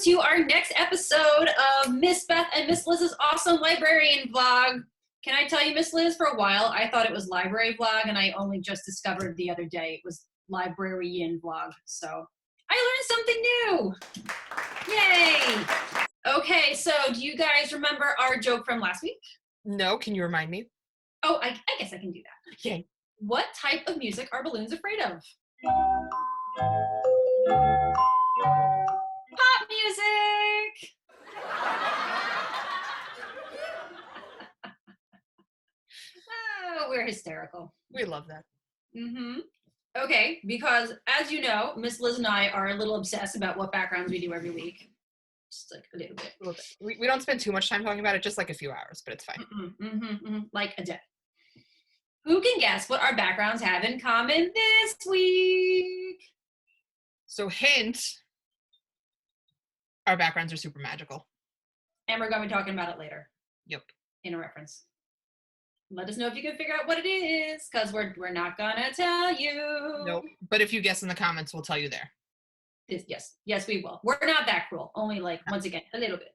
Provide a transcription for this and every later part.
to our next episode of Miss Beth and Miss Liz's awesome librarian vlog. Can I tell you, Miss Liz, for a while, I thought it was library vlog, and I only just discovered the other day it was librarian vlog. So I learned something new. Yay. Okay, so do you guys remember our joke from last week? No, can you remind me? Oh, I guess I can do that. Okay. What type of music are balloons afraid of? Pop music! Oh, we're hysterical. We love that. Mm-hmm. Okay, because as you know, Miss Liz and I are a little obsessed about what backgrounds we do every week. Just like a little bit. We don't spend too much time talking about it, just like a few hours, but it's fine. Like a day. Who can guess what our backgrounds have in common this week? So hint, our backgrounds are super magical. And we're going to be talking about it later. Yep. In a reference. Let us know if you can figure out what it is, because we're not going to tell you. Nope. But if you guess in the comments, we'll tell you there. Yes, we will. We're not that cruel. Only once again, a little bit.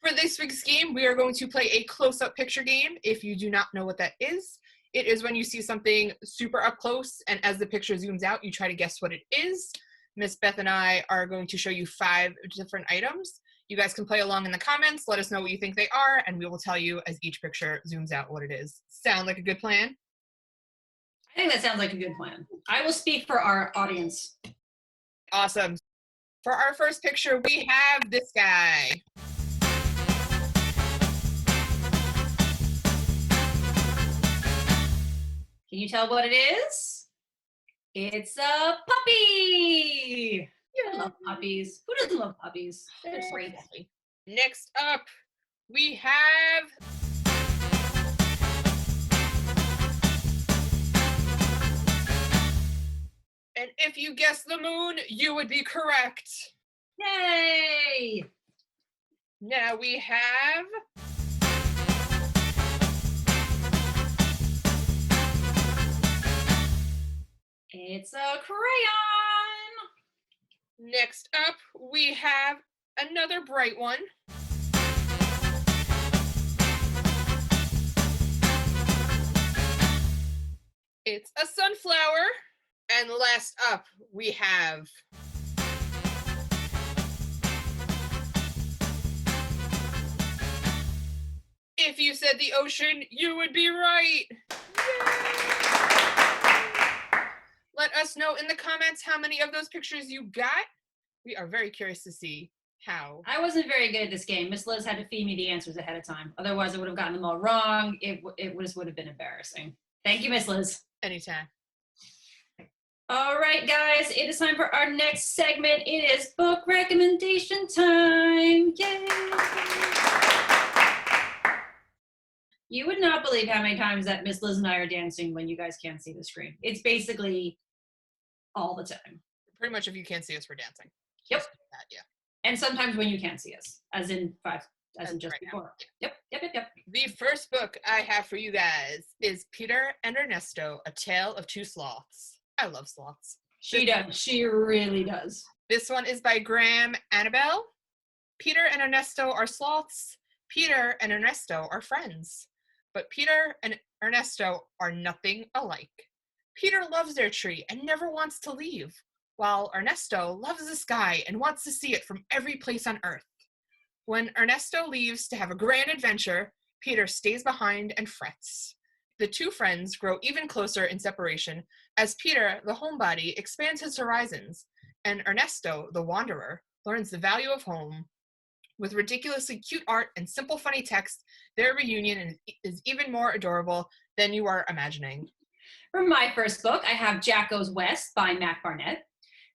For this week's game, we are going to play a close-up picture game. If you do not know what that is, it is when you see something super up close, and as the picture zooms out, you try to guess what it is. Miss Beth and I are going to show you 5 different items. You guys can play along in the comments. Let us know what you think they are, and we will tell you as each picture zooms out what it is. Sound like a good plan? I think that sounds like a good plan. I will speak for our audience. Awesome. For our first picture, we have this guy. Can you tell what it is? It's a puppy! I love puppies. Who doesn't love puppies? They're great. Next up, we have... And if you guess the moon, you would be correct. Yay! Now we have... It's a crayon! Next up, we have another bright one. It's a sunflower. And last up, we have... If you said the ocean, you would be right. Yay! Let us know in the comments how many of those pictures you got. We are very curious to see how. I wasn't very good at this game. Miss Liz had to feed me the answers ahead of time. Otherwise, I would have gotten them all wrong. It would have been embarrassing. Thank you, Miss Liz. Anytime. All right, guys. It is time for our next segment. It is book recommendation time. Yay! You would not believe how many times that Miss Liz and I are dancing when you guys can't see the screen. It's basically all the time. Pretty much if you can't see us, we're dancing. Yep. Yeah. And sometimes when you can't see us, as in just right before. Now. Yep. The first book I have for you guys is Peter and Ernesto, A Tale of Two Sloths. I love sloths. She does. She really does. This one is by Graham Annabelle. Peter and Ernesto are sloths. Peter and Ernesto are friends. But Peter and Ernesto are nothing alike. Peter loves their tree and never wants to leave, while Ernesto loves the sky and wants to see it from every place on Earth. When Ernesto leaves to have a grand adventure, Peter stays behind and frets. The two friends grow even closer in separation as Peter, the homebody, expands his horizons, and Ernesto, the wanderer, learns the value of home. With ridiculously cute art and simple funny text, their reunion is even more adorable than you are imagining. For my first book, I have Jack Goes West by Mac Barnett.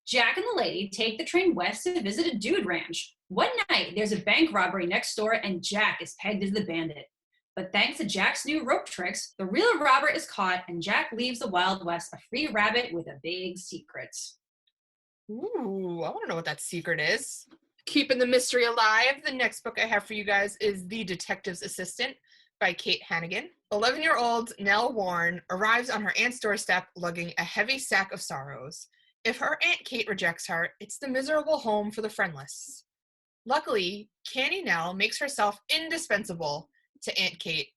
Jack and the lady take the train west to visit a dude ranch. One night, there's a bank robbery next door and Jack is pegged as the bandit. But thanks to Jack's new rope tricks, the real robber is caught and Jack leaves the Wild West a free rabbit with a big secret. Ooh, I want to know what that secret is. Keeping the mystery alive, the next book I have for you guys is The Detective's Assistant by Kate Hannigan. 11-year-old Nell Warren arrives on her aunt's doorstep lugging a heavy sack of sorrows. If her Aunt Kate rejects her, it's the miserable home for the friendless. Luckily, Canny Nell makes herself indispensable to Aunt Kate,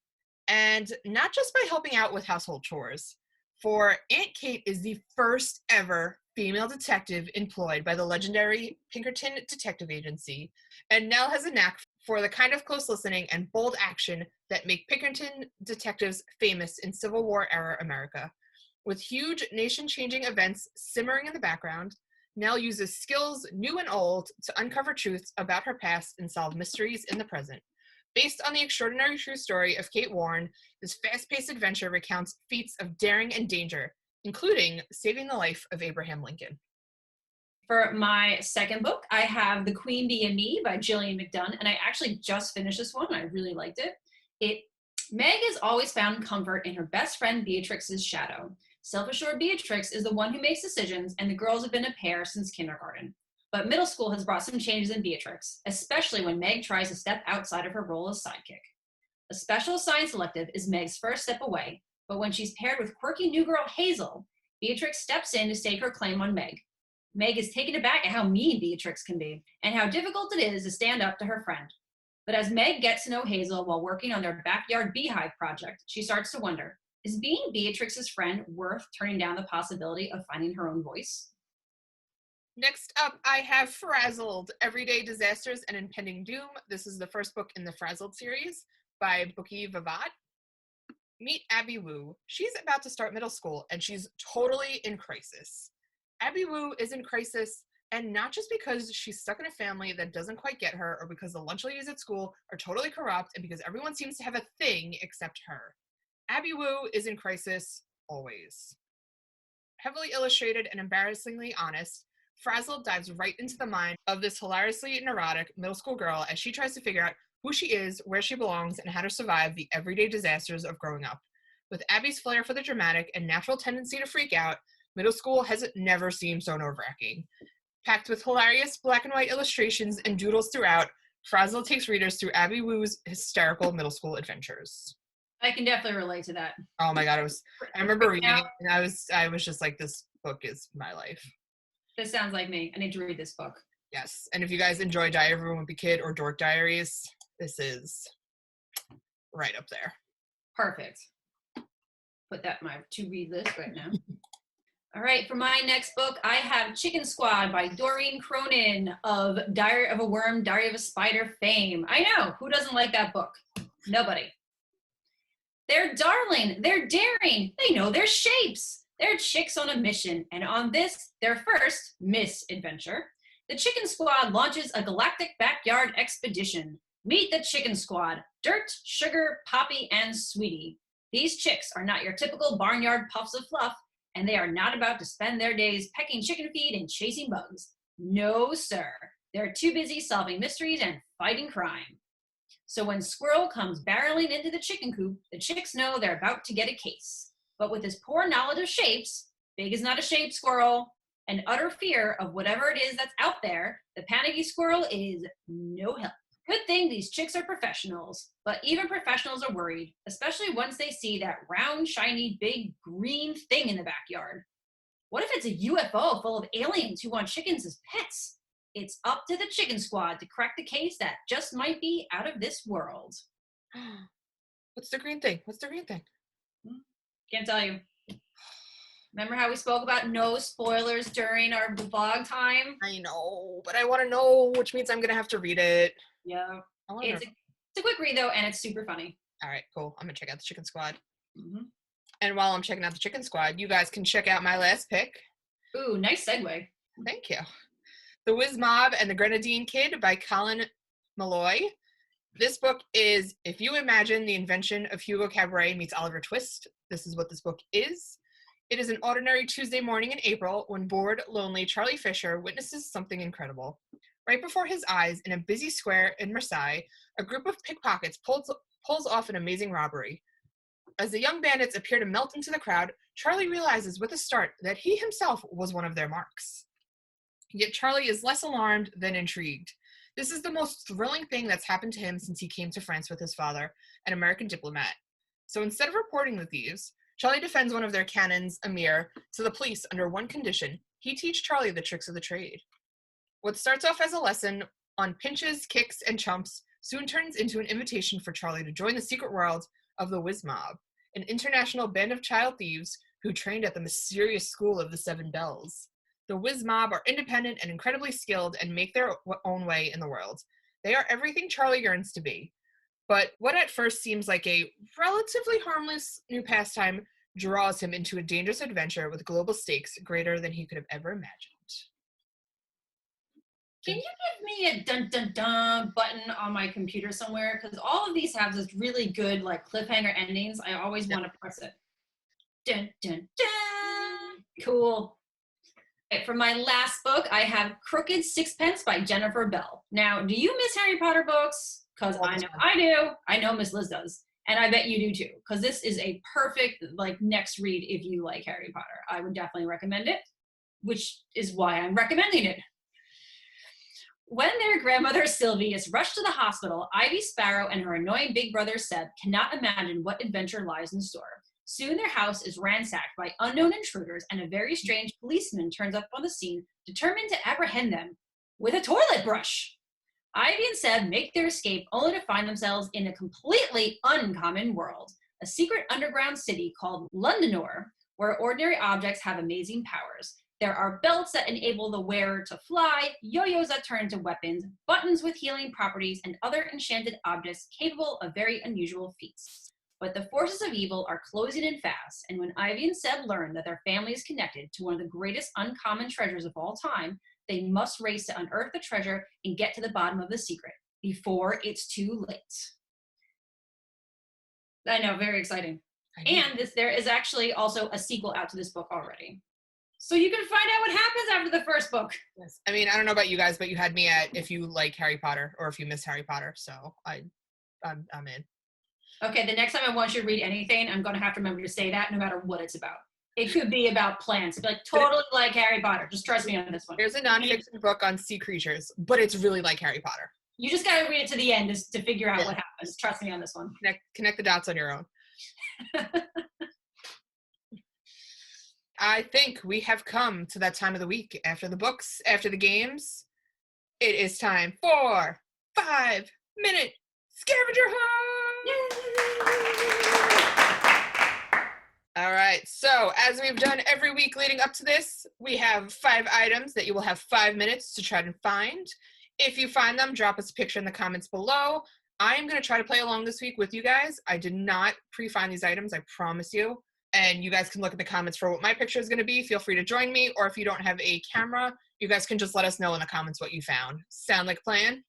and not just by helping out with household chores, for Aunt Kate is the first ever female detective employed by the legendary Pinkerton Detective Agency, and Nell has a knack for the kind of close listening and bold action that make Pinkerton detectives famous in Civil War-era America. With huge nation-changing events simmering in the background, Nell uses skills new and old to uncover truths about her past and solve mysteries in the present. Based on the extraordinary true story of Kate Warren, this fast-paced adventure recounts feats of daring and danger, including saving the life of Abraham Lincoln. For my second book, I have The Queen Bee and Me by Gillian McDunn, and I actually just finished this one, and I really liked it. Meg has always found comfort in her best friend Beatrix's shadow. Self-assured Beatrix is the one who makes decisions, and the girls have been a pair since kindergarten. But middle school has brought some changes in Beatrix, especially when Meg tries to step outside of her role as sidekick. A special assigned selective is Meg's first step away, but when she's paired with quirky new girl Hazel, Beatrix steps in to stake her claim on Meg. Meg is taken aback at how mean Beatrix can be, and how difficult it is to stand up to her friend. But as Meg gets to know Hazel while working on their backyard beehive project, she starts to wonder, is being Beatrix's friend worth turning down the possibility of finding her own voice? Next up, I have Frazzled, Everyday Disasters and Impending Doom. This is the first book in the Frazzled series by Bookie Vivat. Meet Abby Wu. She's about to start middle school, and she's totally in crisis. Abby Wu is in crisis, and not just because she's stuck in a family that doesn't quite get her, or because the lunch ladies at school are totally corrupt, and because everyone seems to have a thing except her. Abby Wu is in crisis always. Heavily illustrated and embarrassingly honest, Frazzled dives right into the mind of this hilariously neurotic middle school girl as she tries to figure out who she is, where she belongs, and how to survive the everyday disasters of growing up. With Abby's flair for the dramatic and natural tendency to freak out, middle school has never seemed so nerve-wracking. Packed with hilarious black and white illustrations and doodles throughout, Frazzled takes readers through Abby Wu's hysterical middle school adventures. I can definitely relate to that. Oh my god, I remember reading it, and I was just like, this book is my life. This sounds like me. I need to read this book. Yes, and if you guys enjoy Diary of a Wimpy Kid or Dork Diaries, this is right up there. Perfect. Put that in my to-read list right now. All right, for my next book, I have Chicken Squad by Doreen Cronin of Diary of a Worm, Diary of a Spider fame. I know, who doesn't like that book? Nobody. They're darling, they're daring, they know their shapes. They're chicks on a mission, and on this, their first misadventure, the Chicken Squad launches a galactic backyard expedition. Meet the Chicken Squad, Dirt, Sugar, Poppy, and Sweetie. These chicks are not your typical barnyard puffs of fluff, and they are not about to spend their days pecking chicken feed and chasing bugs. No, sir. They're too busy solving mysteries and fighting crime. So when Squirrel comes barreling into the chicken coop, the chicks know they're about to get a case. But with his poor knowledge of shapes, big is not a shape squirrel, and utter fear of whatever it is that's out there, the panicky squirrel is no help. Good thing these chicks are professionals, but even professionals are worried, especially once they see that round, shiny, big green thing in the backyard. What if it's a UFO full of aliens who want chickens as pets? It's up to the Chicken Squad to crack the case that just might be out of this world. What's the green thing? What's the green thing? Can't tell you. Remember how we spoke about no spoilers during our vlog time? I know, but I want to know, which means I'm going to have to read it. Yeah. It's a quick read, though, and it's super funny. All right, cool. I'm going to check out the Chicken Squad. Mm-hmm. And while I'm checking out the Chicken Squad, you guys can check out my last pick. Ooh, nice segue. Thank you. The Whiz Mob and the Grenadine Kid by Colin Malloy. This book is, if you imagine the invention of Hugo Cabret meets Oliver Twist, this is what this book is. It is an ordinary Tuesday morning in April when bored, lonely Charlie Fisher witnesses something incredible. Right before his eyes, in a busy square in Marseille, a group of pickpockets pulls off an amazing robbery. As the young bandits appear to melt into the crowd, Charlie realizes with a start that he himself was one of their marks. Yet Charlie is less alarmed than intrigued. This is the most thrilling thing that's happened to him since he came to France with his father, an American diplomat. So instead of reporting the thieves, Charlie defends one of their cannons, Amir, to the police under one condition: he teach Charlie the tricks of the trade. What starts off as a lesson on pinches, kicks, and chumps soon turns into an invitation for Charlie to join the secret world of the Whiz Mob, an international band of child thieves who trained at the mysterious school of the Seven Bells. The Whiz Mob are independent and incredibly skilled and make their own way in the world. They are everything Charlie yearns to be. But what at first seems like a relatively harmless new pastime draws him into a dangerous adventure with global stakes greater than he could have ever imagined. Can you give me a dun dun dun button on my computer somewhere? Because all of these have this really good like cliffhanger endings. I always want to press it. Dun dun dun. Cool. Okay, for my last book, I have Crooked Sixpence by Jennifer Bell. Now, do you miss Harry Potter books? Because I know I do. I know Miss Liz does. And I bet you do too. Because this is a perfect like next read if you like Harry Potter. I would definitely recommend it, which is why I'm recommending it. When their grandmother Sylvie is rushed to the hospital, Ivy Sparrow and her annoying big brother Seb cannot imagine what adventure lies in store. Soon their house is ransacked by unknown intruders, and a very strange policeman turns up on the scene, determined to apprehend them with a toilet brush. Ivy and Seb make their escape only to find themselves in a completely uncommon world, a secret underground city called Londonor, where ordinary objects have amazing powers. There are belts that enable the wearer to fly, yo-yos that turn into weapons, buttons with healing properties, and other enchanted objects capable of very unusual feats. But the forces of evil are closing in fast, and when Ivy and Seb learn that their family is connected to one of the greatest uncommon treasures of all time, they must race to unearth the treasure and get to the bottom of the secret before it's too late. I know, very exciting. And there is actually also a sequel out to this book already. So you can find out what happens after the first book. Yes. I mean, I don't know about you guys, but you had me at if you like Harry Potter or if you miss Harry Potter. So I'm in. Okay, the next time I want you to read anything, I'm going to have to remember to say that no matter what it's about. It could be about plants. It'd be like totally like Harry Potter. Just trust me on this one. There's a nonfiction book on sea creatures, but it's really like Harry Potter. You just got to read it to the end to figure out what happens. Trust me on this one. Connect the dots on your own. I think we have come to that time of the week. After the books, after the games, it is time for 5-minute scavenger hunt! All right, so as we've done every week leading up to this, we have 5 items that you will have 5 minutes to try to find. If you find them, drop us a picture in the comments below. I am going to try to play along this week with you guys. I did not pre-find these items, I promise you. And you guys can look at the comments for what my picture is going to be. Feel free to join me. Or if you don't have a camera, you guys can just let us know in the comments what you found. Sound like a plan?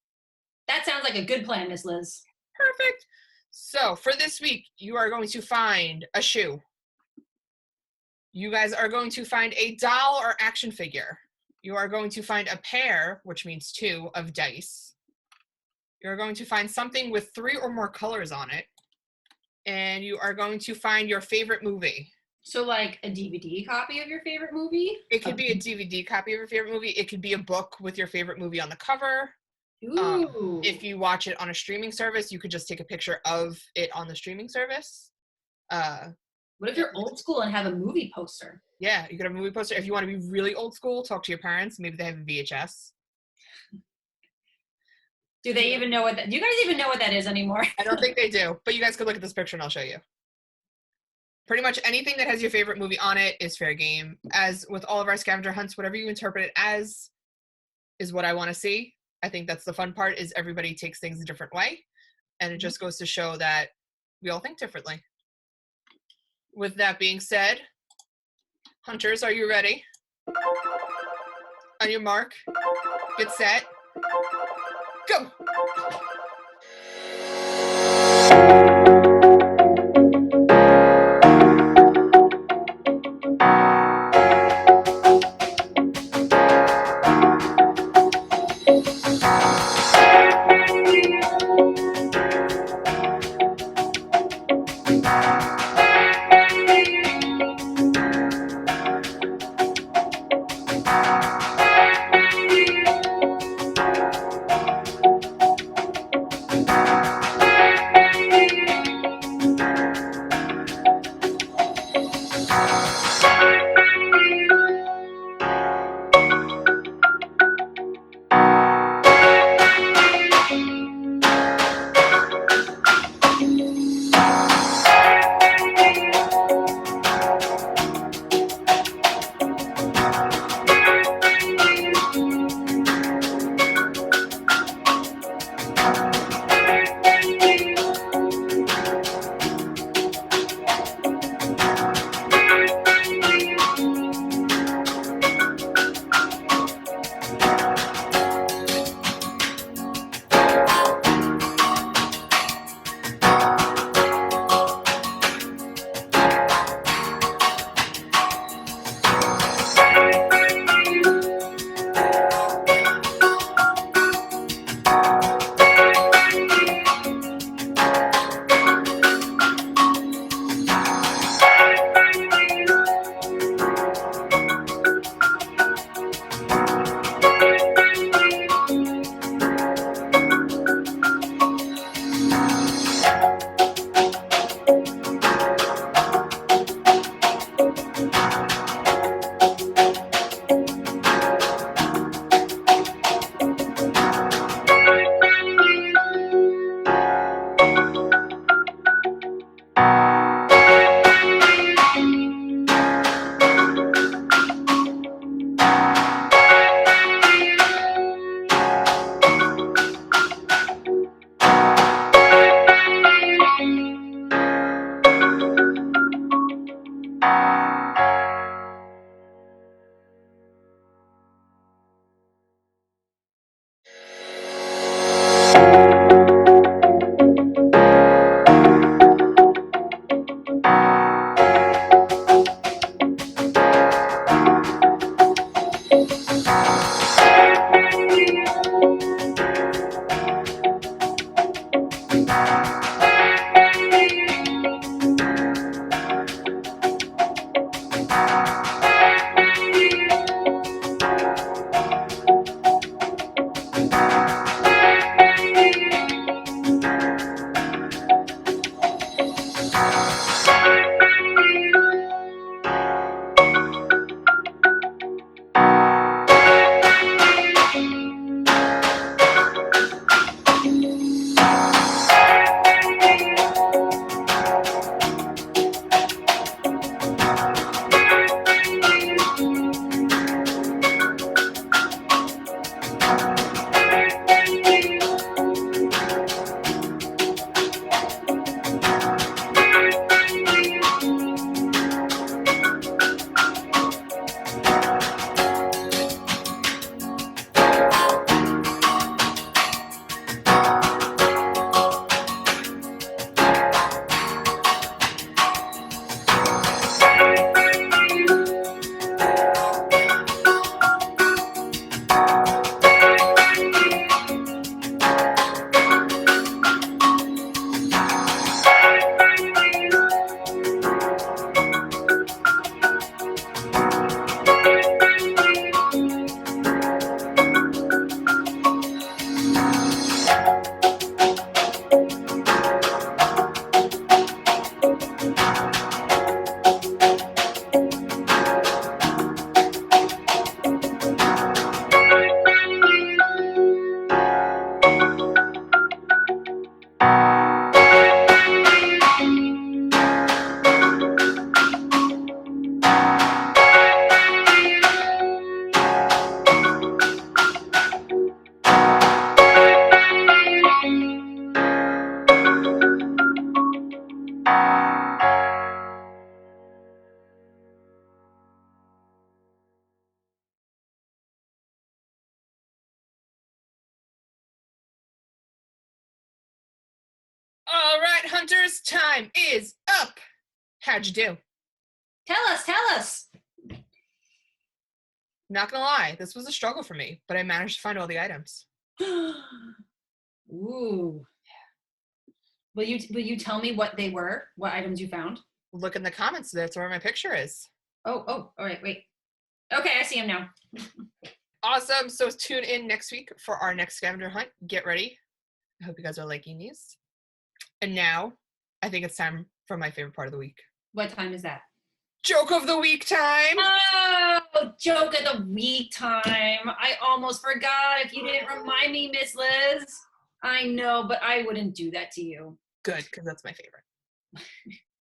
That sounds like a good plan, Miss Liz. Perfect. So for this week, you are going to find a shoe. You guys are going to find a doll or action figure. You are going to find a pair, which means 2, of dice. You're going to find something with 3 or more colors on it. And you are going to find your favorite movie. So like a DVD copy of your favorite movie? It could be a DVD copy of your favorite movie. It could be a book with your favorite movie on the cover. Ooh. If you watch it on a streaming service, you could just take a picture of it on the streaming service. What if you're old school and have a movie poster? Yeah, you could have a movie poster. If you want to be really old school, talk to your parents. Maybe they have a VHS. Do they even know what that, do you guys even know what that is anymore? I don't think they do, but you guys could look at this picture and I'll show you. Pretty much anything that has your favorite movie on it is fair game. As with all of our scavenger hunts, whatever you interpret it as is what I want to see. I think that's the fun part, is everybody takes things a different way. And it just goes to show that we all think differently. With that being said, hunters, are you ready? On your mark, get set, go! All right, hunters, time is up. How'd you do? Tell us. Not gonna lie, this was a struggle for me, but I managed to find all the items. Ooh. Will you tell me what they were? What items you found? Look in the comments, that's where my picture is. Oh, all right, wait. Okay, I see him now. Awesome, so tune in next week for our next scavenger hunt. Get ready. I hope you guys are liking these. And now, I think it's time for my favorite part of the week. What time is that? Joke of the week time! Oh, joke of the week time. I almost forgot if you didn't remind me, Miss Liz. I know, but I wouldn't do that to you. Good, because that's my favorite.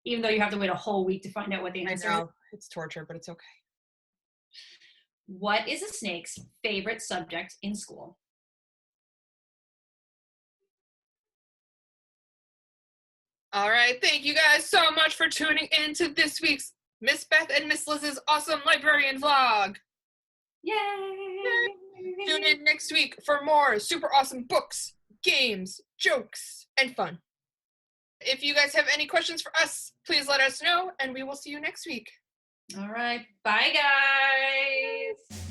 Even though you have to wait a whole week to find out what the answer is. I know, it's torture, but it's okay. What is a snake's favorite subject in school? All right, thank you guys so much for tuning in to this week's Miss Beth and Miss Liz's awesome librarian vlog. Yay! Tune in next week for more super awesome books, games, jokes, and fun. If you guys have any questions for us, please let us know, and we will see you next week. All right. Bye, guys.